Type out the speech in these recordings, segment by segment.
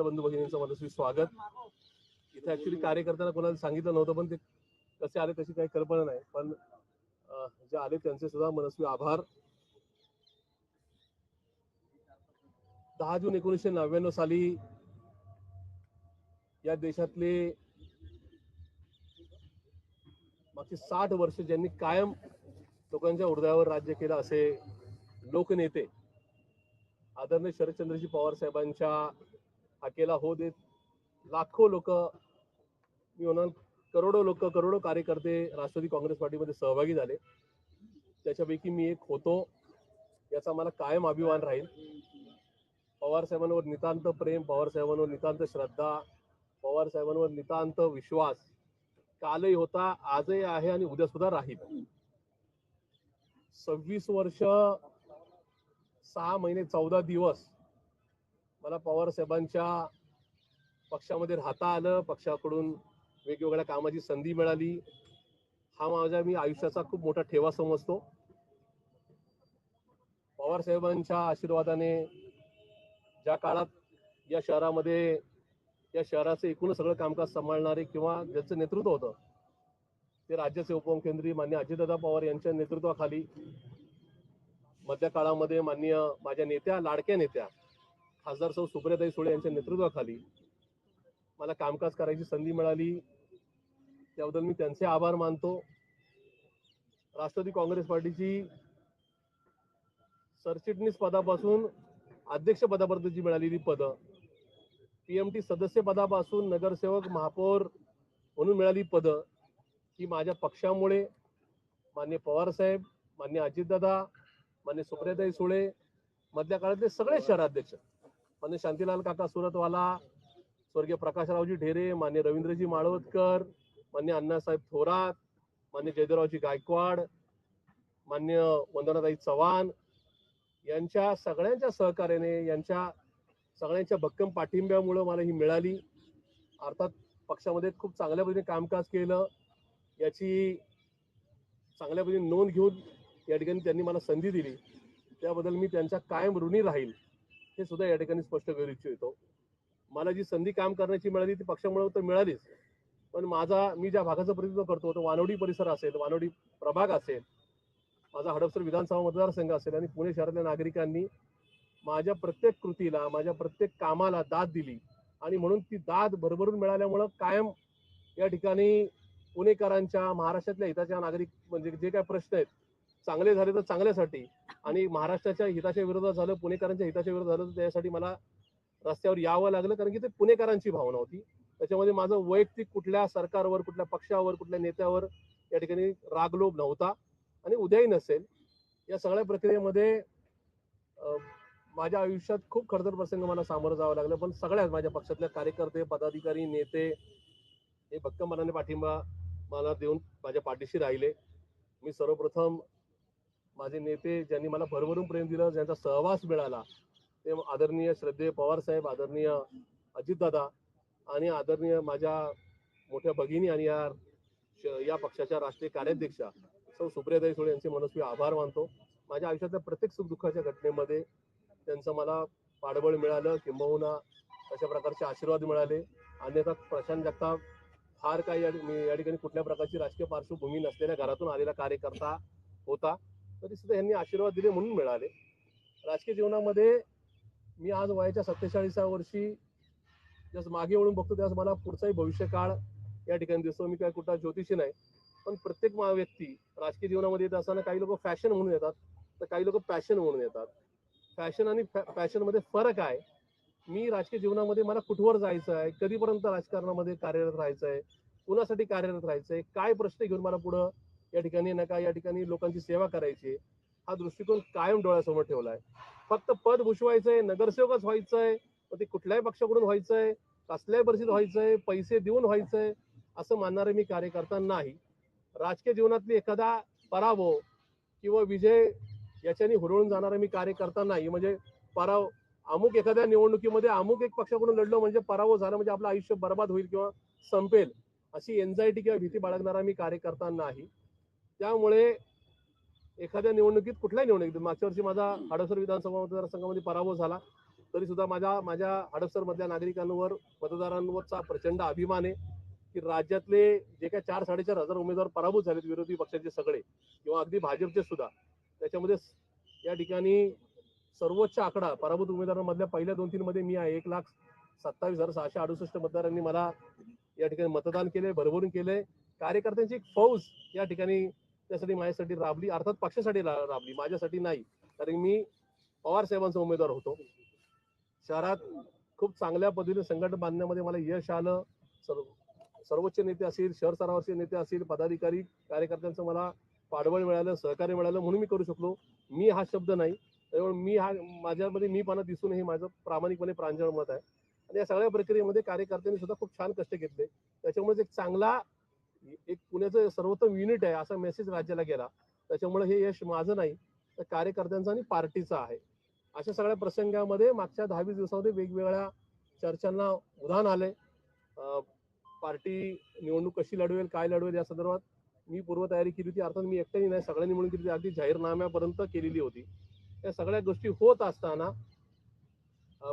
बंधू भगिनींचं मनस्वी स्वागत. इथे ऍक्च्युली कार्यकर्त्यांना कोणाला सांगितलं नव्हतं, पण ते कसे आले तशी काही कल्पना नाही, पण जे आले त्यांचे सुद्धा मनस्वी आभार. 10 जून 1999 साली या देशातले मागची 60 वर्ष ज्यांनी कायम लोकांच्या हृदयावर राज्य केलं असे लोकनेते आदरणीय शरदचंद्रजी पवार साहेबांच्या हाकेला हो देत लाखो लोक, मी म्हणाल करोडो लोक, करोडो कार्यकर्ते राष्ट्रवादी काँग्रेस पार्टीमध्ये सहभागी झाले. त्याच्यापैकी मी एक होतो. याचा मला कायम अभिमान राहील. पवार साहेबांवर नितांत प्रेम, पवार साहेबांवर नितांत श्रद्धा, पवार साहेबांवर नितांत विश्वास कालही होता, आजही आहे आणि उद्या सुद्धा राहील. 26 वर्ष 6 महिने 14 दिवस मला पवार साहेबांच्या पक्षामध्ये राहता आलं. पक्षाकडून वेगवेगळ्या कामाची संधी मिळाली. हा माझ्या मी आयुष्याचा खूप मोठा ठेवा समजतो. पवार साहेबांच्या आशीर्वादाने ज्या काळात या शहरामध्ये या शहराचं एकूण सगळं कामकाज सांभाळणारे किंवा ज्यांचं नेतृत्व होतं ते राज्याचे उपमुख्यमंत्री माननीय अजितदादा पवार यांच्या नेतृत्वाखाली, मधल्या काळामध्ये माननीय माझ्या नेत्या, लाडक्या नेत्या खासदार सौ सुप्रियाताई सुळे यांच्या नेतृत्वाखाली मला कामकाज करायची संधी मिळाली. त्याबद्दल मी त्यांचे आभार मानतो. राष्ट्रवादी काँग्रेस पार्टीची सरचिटणीस पदापासून अध्यक्ष पदापर्यंतची मिळालेली पदं, पीएमटी सदस्य पदापासून नगरसेवक, महापौर म्हणून मिळाली पदं ही माझ्या पक्षामुळे, माननीय पवार साहेब, माननीय अजितदादा, माननीय सुप्रियाताई सुळे, मधल्या काळातले सगळे शहराध्यक्ष, माननीय शांतीलाल काका सुरतवाला, स्वर्गीय प्रकाशरावजी ढेरे, माननीय रवींद्रजी माळवतकर, माननीय अण्णासाहेब थोरात, माननीय जयदेवरावजी गायकवाड, माननीय वंदनाताई चव्हाण यांच्या सगळ्यांच्या सहकार्याने, यांच्या सगळ्यांच्या भक्कम पाठिंब्यामुळे मला ही मिळाली. अर्थात पक्षामध्ये खूप चांगल्या पद्धतीने कामकाज केलं याची चांगल्या पद्धतीने नोंद घेऊन या ठिकाणी त्यांनी मला संधी दिली. त्याबद्दल मी त्यांच्या कायम ऋणी राहील हे सुद्धा या ठिकाणी स्पष्ट करू इच्छितो. मला जी संधी काम करण्याची मिळाली ती पक्षामुळे तर मिळालीच, पण मी ज्या भागाचं प्रतिनिधित्व करतो तो वानवडी परिसर असेल, वानवडी प्रभाग असेल, माझा हडपसर विधानसभा मतदारसंघ असेल आणि पुणे शहरातल्या नागरिकांनी माझ्या प्रत्येक कृतीला, माझ्या प्रत्येक कामाला दाद दिली आणि म्हणून ती दाद भरभरून मिळाल्यामुळं कायम या ठिकाणी पुणेकरांच्या, महाराष्ट्रातल्या हिताच्या नागरिक म्हणजे जे काय प्रश्न आहेत चांगले झाले तर चांगल्यासाठी आणि महाराष्ट्राच्या हिताच्या विरोधात झालं, पुणेकरांच्या हिताच्या विरोधात झालं तर त्यासाठी मला रस्त्यावर यावं लागलं, कारण की ते पुणेकरांची भावना होती. त्याच्यामध्ये माझं वैयक्तिक कुठल्या सरकारवर, कुठल्या पक्षावर, कुठल्या नेत्यावर या ठिकाणी रागलोभ नव्हता आणि उद्याही नसेल. या सगळ्या प्रक्रियेमध्ये माझ्या आयुष्यात खूप खडतर प्रसंग मला सामोरं जावं लागलं, पण सगळ्यात माझ्या पक्षातल्या कार्यकर्ते, पदाधिकारी, नेते हे भक्कम मनाने पाठिंबा मला देऊन माझ्या पाठीशी राहिले. मी सर्वप्रथम माझे नेते ज्यांनी मला भरभरून प्रेम दिलं, ज्यांचा सहवास मिळाला ते आदरणीय श्रद्धेय पवार साहेब, आदरणीय अजितदादा आणि आदरणीय माझ्या मोठ्या भगिनी आणि या पक्षाच्या राष्ट्रीय कार्याध्यक्षा सौ सुप्रियाताई सुळे यांचे मनस्वी आभार मानतो. माझ्या आयुष्यातल्या प्रत्येक सुखदुःखाच्या घटनेमध्ये त्यांचं मला पाठबळ मिळालं, किंबहुना अशा प्रकारचे आशीर्वाद मिळाले. अन्यथा प्रशांत जगताप फार काही या ठिकाणी कुठल्या प्रकारची राजकीय पार्श्वभूमी नसलेल्या घरातून आलेला कार्यकर्ता होता, तरी सुद्धा यांनी आशीर्वाद दिले म्हणून मिळाले. राजकीय जीवनामध्ये मी आज वयाच्या 47व्या वर्षी जसं मागे वळून बघतो त्यास मला पुढचाही भविष्यकाळ या ठिकाणी दिसतो. मी काय कुठला ज्योतिषी नाही, पण प्रत्येक व्यक्ती राजकीय जीवनामध्ये येत असताना काही लोक फॅशन म्हणून येतात तर काही लोक पॅशन म्हणून येतात. फॅशन आणि पॅशन मध्ये फरक आहे. मी राजकीय जीवनामध्ये मला कुठवर जायचं आहे, कधीपर्यंत राजकारणामध्ये कार्यरत राहायचं आहे, कुणासाठी कार्यरत राहायचं आहे, काय प्रश्न घेऊन मला पुढं या ठिकाणी नका या ठिकाणी लोकांची सेवा करायची, हा दृष्टिकोन कायम डोळ्यासमोर ठेवला आहे. फक्त पद भुषवायचंय, नगरसेवकच व्हायचंय, ते कुठल्याही पक्षाकडून व्हायचंय, कसल्याही परिस्थितीत व्हायचंय, पैसे देऊन व्हायचंय असं मानणारे मी कार्यकर्ता नाही. राजकीय जीवनातली एखादा पराभव किंवा विजय याच्याने हुरळून जाणारा मी कार्यकर्ता नाही. म्हणजे अमुक एखाद्या निवडणुकीमध्ये अमुक एक पक्षाकडून लढलो म्हणजे पराभव झाला म्हणजे आपलं आयुष्य बर्बाद होईल किंवा संपेल अशी एन्झायटी किंवा भीती बाळगणारा मी कार्यकर्ता नाही. त्यामुळे एखाद्या निवडणुकीत, कुठल्याही निवडणुकीत, मागच्या वर्षी माझा हडपसर विधानसभा मतदारसंघामध्ये पराभव झाला, तरी सुद्धा माझ्या हडपसर मधल्या नागरिकांवर, मतदारांवरचा प्रचंड अभिमान आहे की राज्यातले जे काही 4-4.5 हजार उमेदवार पराभूत झालेत विरोधी पक्षाचे सगळे किंवा अगदी भाजपचे सुद्धा, त्याच्यामध्ये या ठिकाणी सर्वोच्च आकडा पराभूत उमेदवारांमधल्या पहिल्या 2-3 मध्ये मी आहे. 1,27,668 मतदारांनी मला या ठिकाणी मतदान केले, भरभरून केले. कार्यकर्त्यांची एक फौज या ठिकाणी त्यासाठी माझ्यासाठी राबली, अर्थात पक्षासाठी राबली, माझ्यासाठी नाही. कारण मी पवार साहेबांचा उमेदवार होतो. शहरात खूप चांगल्या पद्धतीने संघटन बांधण्यामध्ये मला यश आलं. सर्वोच्च नेते असतील, शहर स्तरावरचे नेते असतील, पदाधिकारी, कार्यकर्त्यांचं मला पाठबळ मिळालं, सहकार्य मिळालं, म्हणून मी करू शकलो. मी हा शब्द नाही, त्यामुळे माझ्यामध्ये मीपणा दिसून हे माझं प्रामाणिकपणे प्रांजळ मत आहे. आणि या सगळ्या प्रक्रियेमध्ये कार्यकर्त्यांनी सुद्धा खूप छान कष्ट घेतले. त्याच्यामुळे एक पुण्याचं सर्वोत्तम युनिट आहे असा मेसेज राज्याला गेला. त्याच्यामुळे हे यश माझं नाही, तर कार्यकर्त्यांचं आणि पार्टीचं आहे. अशा सगळ्या प्रसंगामध्ये मागच्या 10-20 दिवसामध्ये वेगवेगळ्या चर्चांना उधाण आले. पार्टी निवडणूक कशी लढवेल, काय लढवेल या संदर्भात मी पूर्वतयारी केली होती. अर्थात मी एकट्याने नाही, सगळ्यांनी मिळून केली होती. अगदी जाहीरनाम्यापर्यंत केलेली होती. या सगळ्या गोष्टी होत असताना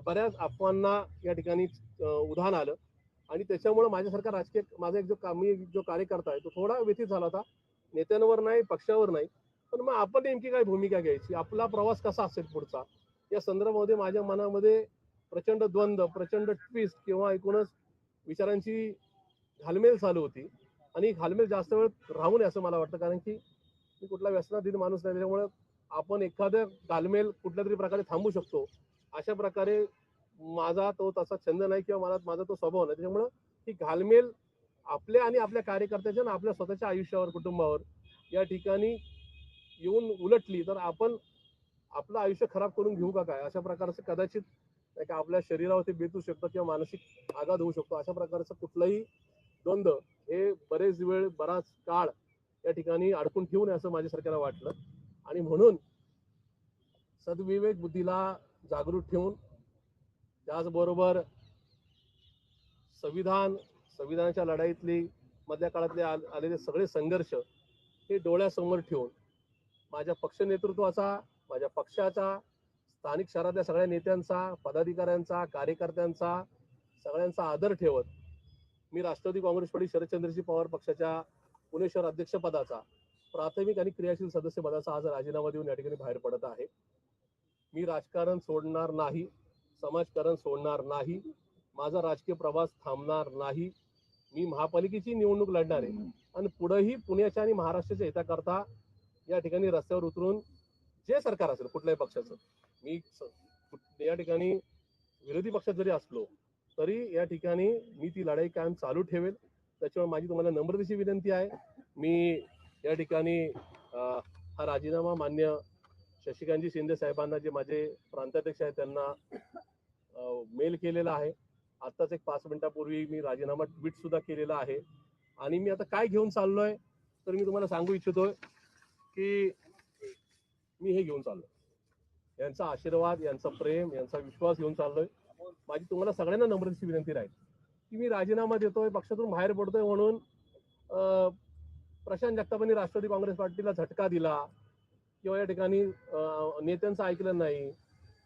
बऱ्याच अफवांना या ठिकाणी उधाण आलं आणि त्याच्यामुळे माझ्यासारखा माझा जो कार्यकर्ता आहे तो थोडा व्यथित झाला होता. नेत्यांवर नाही, पक्षावर नाही, पण मग आपण नेमकी काय भूमिका घ्यायची, आपला प्रवास कसा असेल पुढचा, या संदर्भामध्ये माझ्या मनामध्ये प्रचंड द्वंद्व, प्रचंड ट्विस्ट किंवा एकूणच विचारांची घालमेल चालू होती. आणि घालमेल जास्त वेळ राहू नये असं मला वाटतं, कारण की मी कुठला व्यसनाधीन माणूस नाही. त्याच्यामुळे आपण एखाद्या घालमेल कुठल्या तरी प्रकारे थांबू शकतो. अशा प्रकारे माझा तो तसा छंद नाही किंवा माझा तो स्वभाव नाही. त्याच्यामुळं ही घालमेल आपल्या आणि आपल्या कार्यकर्त्याच्या आणि आपल्या स्वतःच्या आयुष्यावर, कुटुंबावर या ठिकाणी येऊन उलटली तर आपण आपलं आयुष्य खराब करून घेऊ का काय, अशा प्रकारचं कदाचित आपल्या शरीरावरती बेतू शकतं किंवा मानसिक आघात होऊ शकतो. अशा प्रकारचं कुठलंही द्वंद्व हे बराच काळ या ठिकाणी अडकून ठेवू नये असं माझ्यासारख्याला वाटलं. आणि म्हणून सद्विवेक बुद्धीला जागृत ठेवून, त्याचबरोबर संविधानाच्या लढाईतली मधल्या काळातले आलेले सगळे संघर्ष हे डोळ्यासमोर ठेवून माझ्या पक्ष नेतृत्वाचा, माझ्या पक्षाचा, स्थानिक शहरातल्या सगळ्या नेत्यांचा, पदाधिकाऱ्यांचा, कार्यकर्त्यांचा सगळ्यांचा आदर ठेवत मी राष्ट्रवादी काँग्रेस पार्टी शरदचंद्रजी पवार पक्षाच्या पुणे शहर अध्यक्षपदाचा प्राथमिक आणि क्रियाशील सदस्य पदाचा आज राजीनामा देऊन या ठिकाणी बाहेर पडत आहे. मी राजकारण सोडणार नाही, समाजकारण सोडणार नाही, माझा राजकीय प्रवास थांबणार नाही. मी महापालिकेची निवडणूक लढणार आहे आणि पुढेही पुण्याच्या आणि महाराष्ट्राच्या हिताकरता या ठिकाणी रस्त्यावर उतरून जे सरकार असेल कुठल्याही पक्षाचं, मी या ठिकाणी विरोधी पक्षात जरी असलो तरी या ठिकाणी मी ती लढाई कायम चालू ठेवेल. त्याच्यामुळे माझी तुम्हाला नम्रतेची विनंती आहे, मी या ठिकाणी हा राजीनामा मान्य शशिकांतजी शिंदे साहेबांना, जे माझे प्रांताध्यक्ष आहेत, त्यांना मेल केलेला आहे. आत्ताच एक 5 मिनिटापूर्वी मी राजीनामा ट्विट सुद्धा केलेला आहे. आणि मी आता काय घेऊन चाललोय तर मी तुम्हाला सांगू इच्छितोय की मी हे घेऊन चाललोय, यांचा आशीर्वाद, यांचा प्रेम, यांचा विश्वास घेऊन चाललोय. माझी तुम्हाला सगळ्यांना नम्रतेची विनंती राहील की मी राजीनामा देतोय, पक्षातून बाहेर पडतोय म्हणून प्रशांत जगतापांनी राष्ट्रवादी काँग्रेस पार्टीला झटका दिला किंवा या ठिकाणी नेत्यांचं ऐकलं नाही,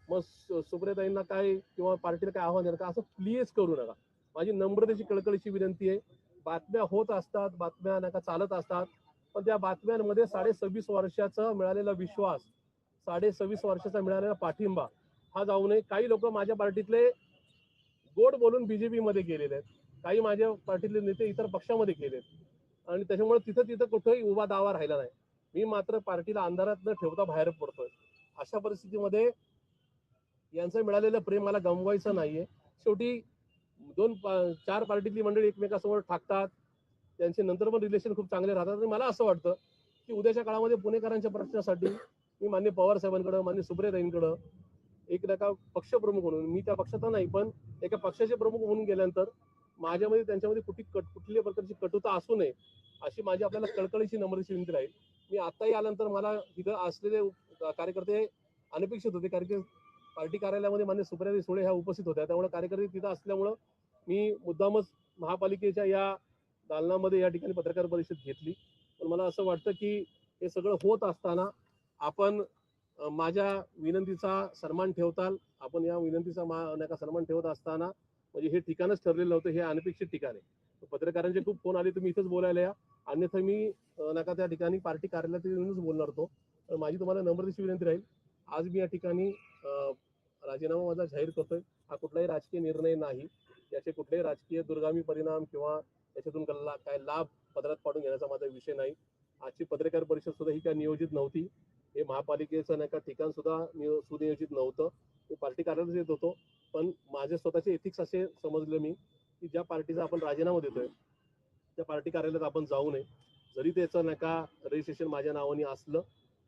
मग सुप्रियाताईंना काय किंवा पार्टीला काय आव्हान देणार का, असं प्लीज करू नका. माझी नम्रतेची कळकळीची विनंती आहे. बातम्या होत असतात, बातम्या नका चालत असतात, पण त्या बातम्यांमध्ये 26.5 वर्षाचा मिळालेला विश्वास, 26.5 वर्षाचा मिळालेला पाठिंबा हा जाऊ नये. काही लोक माझ्या पार्टीतले गोड बोलून बीजेपी मध्ये गेलेले आहेत, काही माझ्या पार्टीतले नेते इतर पक्षामध्ये गेलेत आणि त्याच्यामुळे तिथं कुठेही उभा दावा राहिला नाही. मी मात्र पार्टीला अंधारात न ठेवता बाहेर पडतोय. अशा परिस्थितीमध्ये यांचं मिळालेलं प्रेम मला गमवायचं नाहीये. शेवटी 4 पार्टीतली मंडळी एकमेकांसमोर ठाकतात, त्यांचे नंतर पण रिलेशन खूप चांगले राहतात. आणि मला असं वाटतं की उद्याच्या काळामध्ये पुणेकरांच्या प्रश्नासाठी मी मान्य पवार साहेबांकडे, मान्य सुप्रियाताईंकडे एक नका पक्षप्रमुख म्हणून, मी त्या पक्षाचा नाही पण एका पक्षाचे प्रमुख म्हणून गेल्यानंतर माझ्यामध्ये त्यांच्यामध्ये कुठल्याही प्रकारची कटुता असू नये अशी माझी आपल्याला कळकळीची नम्रतेची विनंती राहील. मी आताही आल्यानंतर मला इथं असलेले कार्यकर्ते अनपेक्षित होते, कारण की पार्टी कार्यालयामध्ये मान्य सुप्रियाताई सुळे ह्या उपस्थित होत्या, त्यामुळे कार्यकर्ते तिथं असल्यामुळं मी मुद्दामच महापालिकेच्या या दालनामध्ये या ठिकाणी पत्रकार परिषद घेतली. पण मला असं वाटतं की हे सगळं होत असताना आपण माझ्या विनंतीचा सन्मान ठेवताल आपण. या विनंतीचा नका सन्मान ठेवत असताना म्हणजे हे ठिकाणच ठरलेलं होतं, हे अनपेक्षित ठिकाण आहे. पत्रकारांचे खूप फोन आले, तुम्ही इथंच बोलायला या, अन्यथा मी नका त्या ठिकाणी पार्टी कार्यालयात येऊनच बोलणार होतो. तर माझी तुम्हाला नम्रतेची विनंती राहील, आज मी या ठिकाणी राजीनामा माझा जाहीर करतोय. हा कुठलाही राजकीय निर्णय नाही, याचे कुठलेही राजकीय दुर्गामी परिणाम किंवा याच्यातून काय लाभ पदरात पाडून घेण्याचा माझा विषय नाही. आजची पत्रकार परिषद सुद्धा ही काय नियोजित नव्हती. हे महापालिकेचं नाही का ठिकाण सुद्धा सुनियोजित नव्हतं. मी पार्टी कार्यालयात येत होतो, पण माझे स्वतःचे एथिक्स असे समजले मी की ज्या पार्टीचा आपण राजीनामा देतोय त्या पार्टी कार्यालयात आपण जाऊ नये. जरी त्याचं नका रजिस्ट्रेशन माझ्या नावाने असलं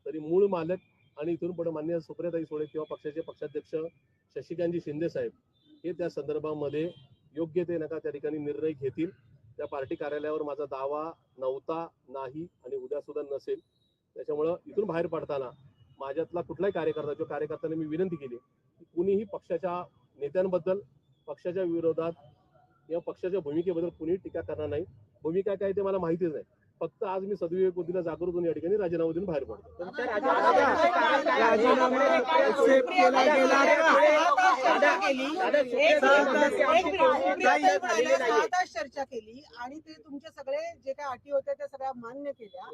तरी मूळ मालक आणि इथून पुढे मान्य सुप्रियाताई सुळे किंवा पक्षाचे पक्षाध्यक्ष शशिकांतजी शिंदे साहेब हे त्या संदर्भामध्ये योग्य ते नका त्या ठिकाणी निर्णय घेतील. त्या पार्टी कार्यालयावर माझा दावा नव्हता, नाही आणि उद्या सुद्धा नसेल. त्याच्यामुळं इथून बाहेर पडताना माझ्यातला कुठलाही कार्यकर्ता जो कार्यकर्त्याने मी विनंती केली की कुणीही पक्षाच्या नेत्यांबद्दल, पक्षाच्या विरोधात किंवा पक्षाच्या भूमिकेबद्दल कुणीही टीका करणार नाही. भूमिका काय ते मला माहितीच नाही. फक्त आज मी सद्विवेक बुद्धीला जागृत होऊन या ठिकाणी राजीनामा देऊन बाहेर पडतो. चर्चा केली आणि ते तुमचे सगळे जे काही अटी होत्या त्या सगळ्या मान्य केल्या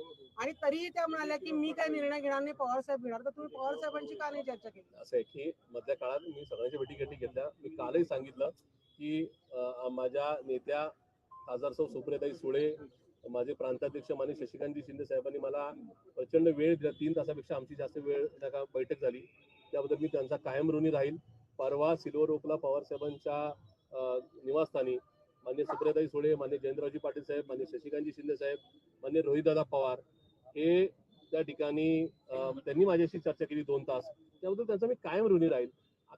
आणि तरीही त्या म्हणाल्या की मी काय निर्णय घेणार नाही, पवार साहेब घेणार. तर तुम्ही पवार साहेबांची का नाही चर्चा केली? असं आहे की मधल्या काळात मी सगळ्यांच्या भेटी घेतल्या. मी कालही सांगितलं की माझ्या नेत्या खासदार सौ सुप्रियाताई सुळे, माझे प्रांताध्यक्ष माननीय शशिकांतजी शिंदे साहेबांनी मला प्रचंड वेळ दिला. 3 तासापेक्षा आमची जास्त वेळ बैठक झाली. त्याबद्दल मी त्यांचा कायम ऋणी राहील. परवा सिल्वर ओकला पवार साहेबांच्या निवासस्थानी माननीय सुप्रियाताई सुळे, माननीय जयंतरावजी पाटील साहेब, माननीय शशिकांतजी शिंदे साहेब, माननीय रोहितदादा पवार हे त्या ठिकाणी त्यांनी माझ्याशी चर्चा केली 2 तास. त्याबद्दल त्यांचा मी कायम ऋणी राहील.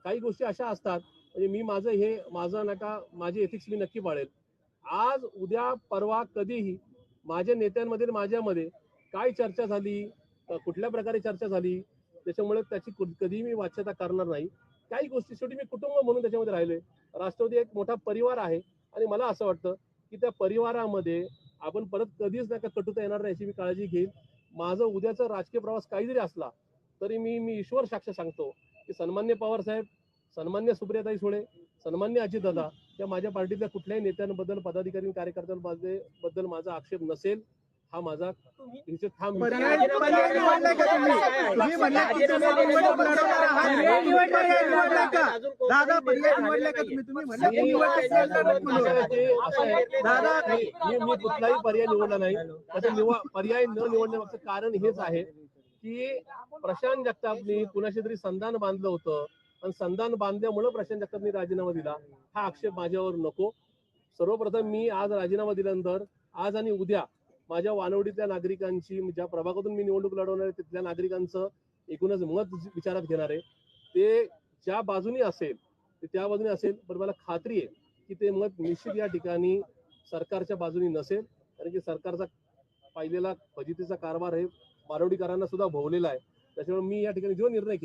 काही गोष्टी अशा असतात म्हणजे मी माझं नका माझे एथिक्स मी नक्की पाळेल. आज उद्या परवा कधीही माझ्या नेत्यांमध्ये माझ्यामध्ये काय चर्चा झाली, कुठल्या प्रकारे चर्चा झाली, त्याच्यामुळे त्याची कधीही मी वाच्यता करणार नाही. काही गोष्टी शेवटी मी कुटुंब म्हणून त्याच्यामध्ये राहिलोय. राष्ट्रवादी एक मोठा परिवार आहे आणि मला असं वाटतं की त्या परिवारामध्ये आपण परत कधीच नका कटुता येणार नाही याची मी काळजी घेईन. माझं उद्याचा राजकीय प्रवास काही जरी असला तरी मी ईश्वर साक्ष सांगतो की सन्मान्य पवार साहेब, सन्मान्य सुप्रियाताई सुळे, सन्मान्य अजितदादा या माझ्या पार्टीतल्या कुठल्याही नेत्यांबद्दल, पदाधिकारी, कार्यकर्त्यांबद्दल माझा आक्षेप नसेल. हा माझा ठाम मी कुठलाही पर्याय निवडला नाही. पर्याय न निवडण्यामागचं कारण हेच आहे की प्रशांत जगतापनी कुणाशी तरी संधान बांधलं होतं आणि संधान बांधल्यामुळे प्रशांत जगतापनी राजीनामा दिला. हा आक्षेप माझ्यावर नको. सर्वप्रथम मी आज राजीनामा दिल्यानंतर आज आणि उद्या माझ्या वानवडीतल्या नागरिकांची, ज्या प्रभागातून मी निवडणूक लढवणार आहे तिथल्या नागरिकांचं एकूणच मत विचारात घेणार आहे. ते ज्या बाजूने असेल ते त्या बाजूने असेल, पण मला खात्री आहे की ते मत निश्चित या ठिकाणी सरकारच्या बाजूने नसेल. कारण की सरकारचा पाहिलेला फजितीचा कारभार हे मारवडीकरांना सुद्धा भोवलेला आहे. त्याच्यामुळे मी या ठिकाणी जो निर्णय घेईन